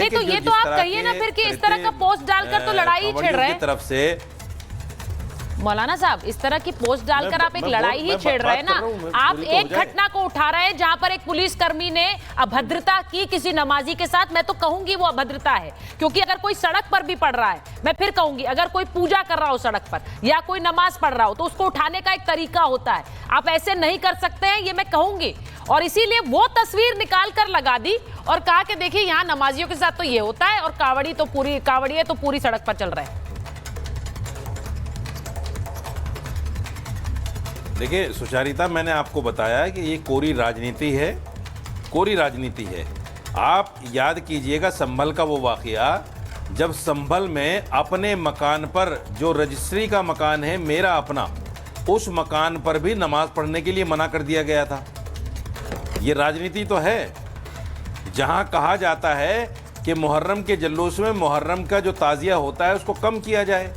नहीं तो ये तो आप कहिए ना फिर कि इस तरह का पोस्ट डालकर तो लड़ाई ही छेड़ रहे हैं तरफ से। मौलाना साहब, इस तरह की पोस्ट डालकर आप एक लड़ाई ही छेड़ रहे हैं ना। आप एक घटना को उठा रहे हैं जहां पर एक पुलिसकर्मी ने अभद्रता की किसी नमाजी के साथ। मैं तो कहूंगी वो अभद्रता है, क्योंकि अगर कोई सड़क पर भी पढ़ रहा है, मैं फिर कहूंगी अगर कोई पूजा कर रहा हो सड़क पर या कोई नमाज पढ़ रहा हो तो उसको उठाने का एक तरीका होता है। आप ऐसे नहीं कर सकते हैं, ये मैं कहूंगी। और इसीलिए वो तस्वीर निकाल कर लगा दी और कहा कि देखिए यहाँ नमाजियों के साथ तो ये होता है और कावड़िए तो पूरी सड़क पर चल रहे हैं। देखिए सुचारिता, मैंने आपको बताया कि ये कोरी राजनीति है, कोरी राजनीति है। आप याद कीजिएगा संभल का वो वाकया, जब संभल में अपने मकान पर, जो रजिस्ट्री का मकान है मेरा अपना, उस मकान पर भी नमाज पढ़ने के लिए मना कर दिया गया था। ये राजनीति तो है। जहां कहा जाता है कि मुहर्रम के जुलूस में मुहर्रम का जो ताजिया होता है उसको कम किया जाए,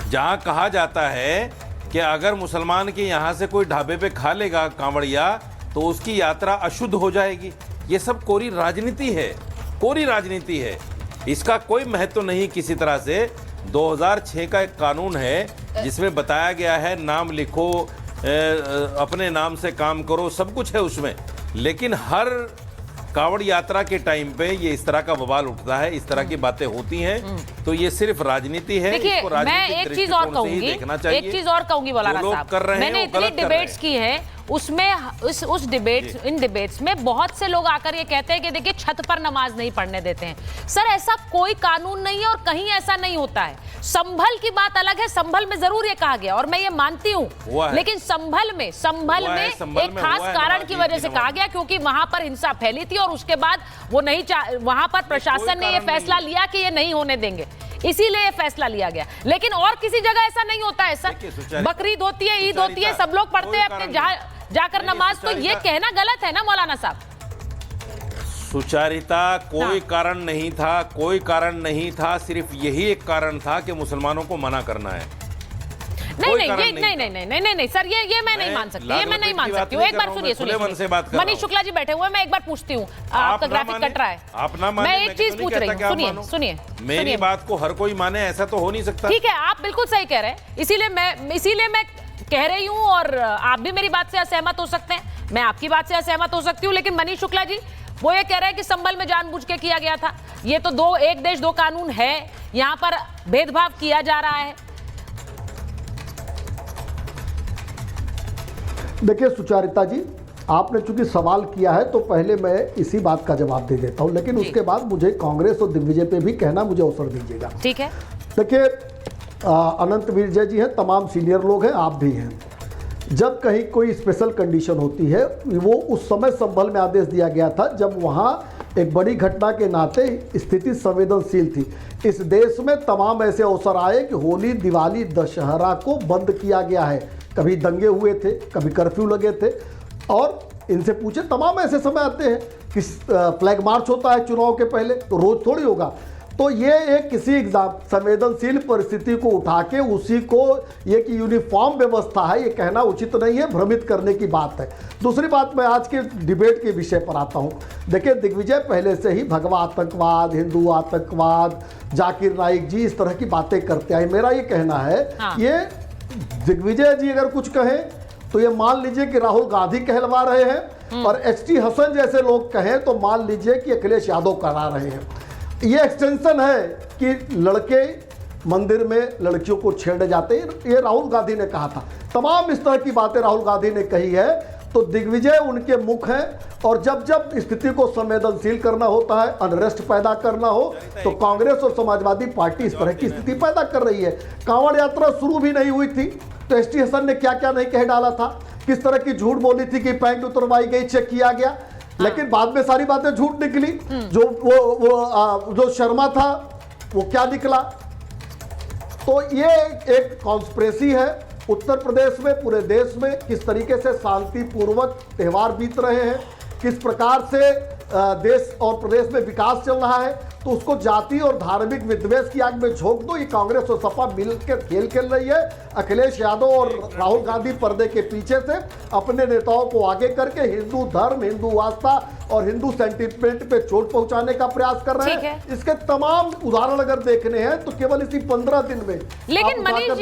जहां कहा जाता है कि अगर मुसलमान के यहाँ से कोई ढाबे पे खा लेगा कांवड़िया तो उसकी यात्रा अशुद्ध हो जाएगी, ये सब कोरी राजनीति है, कोरी राजनीति है। इसका कोई महत्व नहीं किसी तरह से। 2006 का एक कानून है जिसमें बताया गया है नाम लिखो, अपने नाम से काम करो, सब कुछ है उसमें। लेकिन हर कांवड़ यात्रा के टाइम पे ये इस तरह का बवाल उठता है, इस तरह की बातें होती हैं, तो ये सिर्फ राजनीति है। देखिए मैं एक चीज और कहूंगी, एक चीज और कहूंगी मौलाना साहब, मैंने इतनी डिबेट्स की है, उसमें उस डिबेट्स, इन डिबेट्स में बहुत से लोग आकर ये कहते हैं कि देखिए छत पर नमाज नहीं पढ़ने देते हैं। सर ऐसा कोई कानून नहीं है और कहीं ऐसा नहीं होता है। संभल की बात अलग है, संभल में जरूर ये कहा गया और मैं ये मानती हूँ, लेकिन संभल में एक खास कारण की वजह से कहा गया क्योंकि वहां पर हिंसा फैली थी और उसके बाद वो नहीं, वहां पर प्रशासन ने ये फैसला लिया कि ये नहीं होने देंगे, इसीलिए ये फैसला लिया गया। लेकिन और किसी जगह ऐसा नहीं होता है सर। बकरीद होती है, ईद होती है, सब लोग पढ़ते हैं अपने जाकर नमाज, तो ये कहना गलत है ना मौलाना साहब। सुचारिता, कोई कारण नहीं था, कोई कारण नहीं था, सिर्फ यही एक कारण था कि मुसलमानों को मना करना है। नहीं सर, ये मैं नहीं मान सकती, ये मैं नहीं मान सकती हूँ। एक बार सुनिए, मनीष शुक्ला जी बैठे हुए, मैं एक बार पूछती हूँ, आपका ग्राफिक कट रहा है, आप ना माने, मैं एक चीज पूछ रही हूँ, सुनिए मेरी बात को हर कोई माने ऐसा तो हो नहीं सकता। ठीक है, आप बिल्कुल सही कह रहे हैं, इसीलिए मैं कह रही हूँ और आप भी मेरी बात से असहमत हो सकते हैं, मैं आपकी बात से असहमत हो सकती हूँ। लेकिन मनीष शुक्ला जी वो ये कह रहे हैं कि संभल में जानबूझ के किया गया था, ये तो एक देश दो कानून है, यहाँ पर भेदभाव किया जा रहा है। देखिए सुचारिता जी, आपने चूंकि सवाल किया है तो पहले मैं इसी बात का जवाब दे देता हूं, लेकिन उसके बाद मुझे कांग्रेस और दिग्विजय पे भी कहना मुझे अवसर दीजिएगा। ठीक है। देखिए अनंत विजय जी हैं, तमाम सीनियर लोग हैं, आप भी हैं। जब कहीं कोई स्पेशल कंडीशन होती है, वो उस समय संभल में आदेश दिया गया था जब वहाँ एक बड़ी घटना के नाते स्थिति संवेदनशील थी। इस देश में तमाम ऐसे अवसर आए कि होली, दिवाली, दशहरा को बंद किया गया है। कभी दंगे हुए थे, कभी कर्फ्यू लगे थे, और इनसे पूछे तमाम ऐसे समय आते हैं कि फ्लैग मार्च होता है चुनाव के पहले, तो रोज थोड़ी होगा। तो ये एक किसी एग्जाम संवेदनशील परिस्थिति को उठा के उसी को ये कि यूनिफॉर्म व्यवस्था है, ये कहना उचित नहीं है, भ्रमित करने की बात है। दूसरी बात, मैं आज के डिबेट के विषय पर आता हूँ। देखिए दिग्विजय पहले से ही भगवा आतंकवाद, हिंदू आतंकवाद, जाकिर नाइक जी इस तरह की बातें करते आए। मेरा ये कहना है, ये दिग्विजय जी अगर कुछ कहें तो ये मान लीजिए कि राहुल गांधी कहलवा रहे हैं, और HT हसन जैसे लोग कहें तो मान लीजिए कि अखिलेश यादव करा रहे हैं। ये एक्सटेंशन है कि लड़के मंदिर में लड़कियों को छेड़े जाते हैं, ये राहुल गांधी ने कहा था। तमाम इस तरह की बातें राहुल गांधी ने कही है, तो दिग्विजय उनके मुख हैं। और जब स्थिति को संवेदनशील करना होता है, अनरेस्ट पैदा करना हो, तो कांग्रेस और समाजवादी पार्टी इस तरह की स्थिति पैदा कर रही है। कांवड़ यात्रा शुरू भी नहीं हुई थी तो HT हसन ने क्या क्या नहीं कह डाला था, किस तरह की झूठ बोली थी कि पैंट उतरवाई गई, चेक किया गया, लेकिन बाद में सारी बातें झूठ निकली। जो शर्मा था वो क्या निकला। तो ये एक कॉन्स्पिरेसी है। उत्तर प्रदेश में, पूरे देश में किस तरीके से शांतिपूर्वक त्यौहार बीत रहे हैं, किस प्रकार से देश और प्रदेश में विकास चल रहा है, तो उसको जाति और धार्मिक विद्वेष की आग में झोंक दो। ये कांग्रेस और सपा मिलकर खेल खेल रही है। अखिलेश यादव और राहुल गांधी पर्दे के पीछे से अपने नेताओं को आगे करके हिंदू धर्म, हिंदू आस्था, और हिंदू सेंटिमेंट पे चोट पहुंचाने का प्रयास कर रहे ठीक हैं। है। इसके तमाम उदाहरण अगर देखने हैं तो केवल इसी 15 दिन में। लेकिन मनीष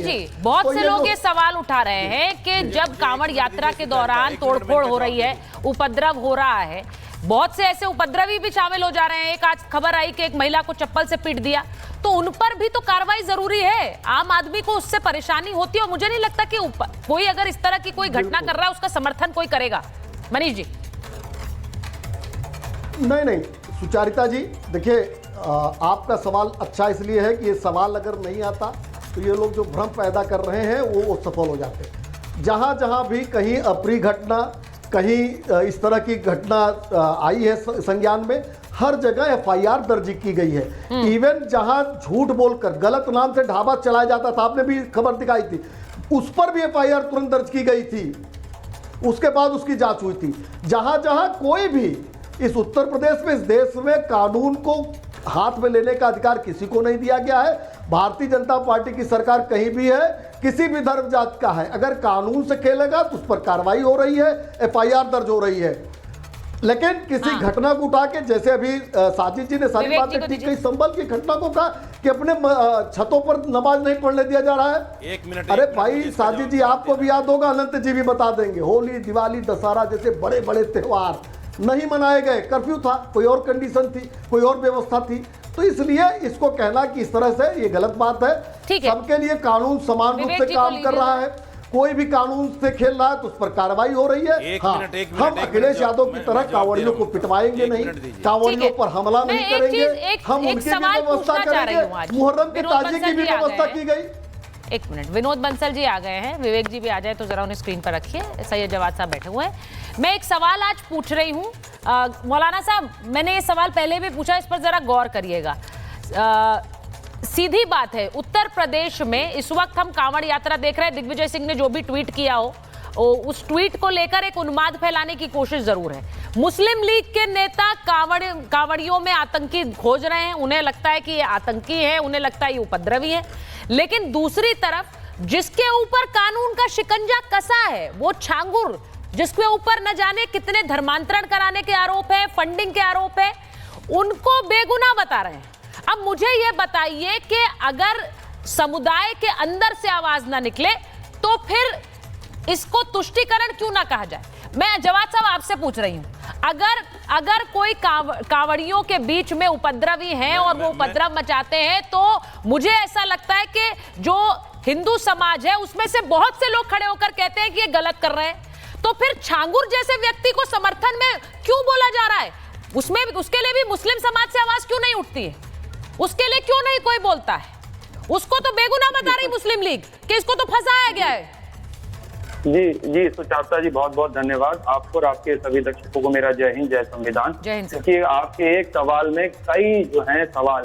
जी बहुत से लोग ये सवाल उठा रहे हैं कि जब कांवड़ यात्रा के दौरान तोड़फोड़ हो रही है, उपद्रव हो रहा है, बहुत से ऐसे उपद्रवी भी शामिल हो जा रहे हैं। एक आज खबर आई कि एक महिला को चप्पल से पीट दिया, तो उन पर भी तो कार्रवाई जरूरी है। आम आदमी को उससे परेशानी होती है और मुझे नहीं लगता कि कोई अगर इस तरह की कोई घटना कर रहा है उसका समर्थन कोई करेगा। मनीष जी। नहीं सुचारिता जी, देखिए आपका सवाल अच्छा इसलिए है कि ये सवाल अगर नहीं आता तो ये लोग जो भ्रम पैदा कर रहे हैं वो सफल हो जाते हैं। जहाँ जहाँ भी कहीं अप्रिय घटना, कहीं इस तरह की घटना आई है संज्ञान में, हर जगह एफआईआर दर्ज की गई है। इवन जहां झूठ बोलकर गलत नाम से ढाबा चलाया जाता था, आपने भी खबर दिखाई थी, उस पर भी एफआईआर तुरंत दर्ज की गई थी। उसके बाद उसकी जांच हुई थी। जहां जहां कोई भी इस उत्तर प्रदेश में, इस देश में कानून को हाथ में लेने का अधिकार किसी को नहीं दिया गया है। भारतीय जनता पार्टी की सरकार कहीं भी है, किसी भी धर्म जात का है, अगर कानून से खेलेगा तो उस पर कार्रवाई हो रही है, एफआईआर दर्ज हो रही है। लेकिन किसी घटना को उठा के, जैसे अभी साजिद जी ने सारी बातें ठीक कही, संभल की घटना को कहा कि अपने छतों पर नमाज नहीं पढ़ने दिया जा रहा है। एक मिनट। अरे भाई साजिद जी, आपको भी याद होगा, अनंत जी भी बता देंगे, होली, दिवाली, दशहरा जैसे बड़े बड़े त्योहार नहीं मनाए गए, कर्फ्यू था, कोई और कंडीशन थी, कोई और व्यवस्था थी। तो इसलिए इसको कहना कि इस तरह से ये गलत बात है। सबके लिए कानून समान रूप से काम कर रहा है। कोई भी कानून से खेल रहा है तो उस पर कार्रवाई हो रही है। हम अखिलेश यादव की तरह कांवड़ियों को पिटवाएंगे नहीं, कांवड़ियों पर हमला नहीं करेंगे, हम उनकी भी व्यवस्था करेंगे। मुहर्रम के ताजिए की भी व्यवस्था की गई। एक मिनट, विनोद बंसल जी आ गए हैं, विवेक जी भी आ जाए तो जरा उन्हें स्क्रीन पर रखिए। सैयद जवाद साहब बैठे हुए हैं। मैं एक सवाल आज पूछ रही हूँ मौलाना साहब, मैंने ये सवाल पहले भी पूछा, इस पर जरा गौर करिएगा। सीधी बात है, उत्तर प्रदेश में इस वक्त हम कांवड़ यात्रा देख रहे हैं। दिग्विजय सिंह ने जो भी ट्वीट किया हो, उस ट्वीट को लेकर एक उन्माद फैलाने की कोशिश जरूर है। मुस्लिम लीग के नेता कांवड़ियों में आतंकी खोज रहे हैं, उन्हें लगता है कि ये आतंकी है, उन्हें लगता है ये उपद्रवी है। लेकिन दूसरी तरफ जिसके ऊपर कानून का शिकंजा कसा है, वो छांगुर, जिसके ऊपर न जाने कितने धर्मांतरण कराने के आरोप है, फंडिंग के आरोप है, उनको बेगुनाह बता रहे हैं। अब मुझे यह बताइए कि अगर समुदाय के अंदर से आवाज ना निकले तो फिर इसको तुष्टीकरण क्यों ना कहा जाए? मैं जवाद साहब आपसे पूछ रही हूं, अगर कोई कांवड़ियों के बीच में उपद्रवी हैं और वो उपद्रव मचाते हैं, तो मुझे ऐसा लगता है कि जो हिंदू समाज है उसमें से बहुत से लोग खड़े होकर कहते हैं कि ये गलत कर रहे हैं। तो फिर छांगुर जैसे व्यक्ति को समर्थन में क्यों बोला जा रहा है? उसके लिए भी मुस्लिम समाज से आवाज क्यों नहीं उठती है? उसके लिए क्यों नहीं कोई बोलता है? उसको तो बेगुनाह बता रही मुस्लिम लीग कि इसको तो फंसाया गया है। जी सुचाता जी, बहुत बहुत धन्यवाद आपको और आपके सभी दर्शकों को मेरा जय हिंद, जय संविधान। जय हिंद। क्योंकि आपके एक सवाल में कई जो है सवाल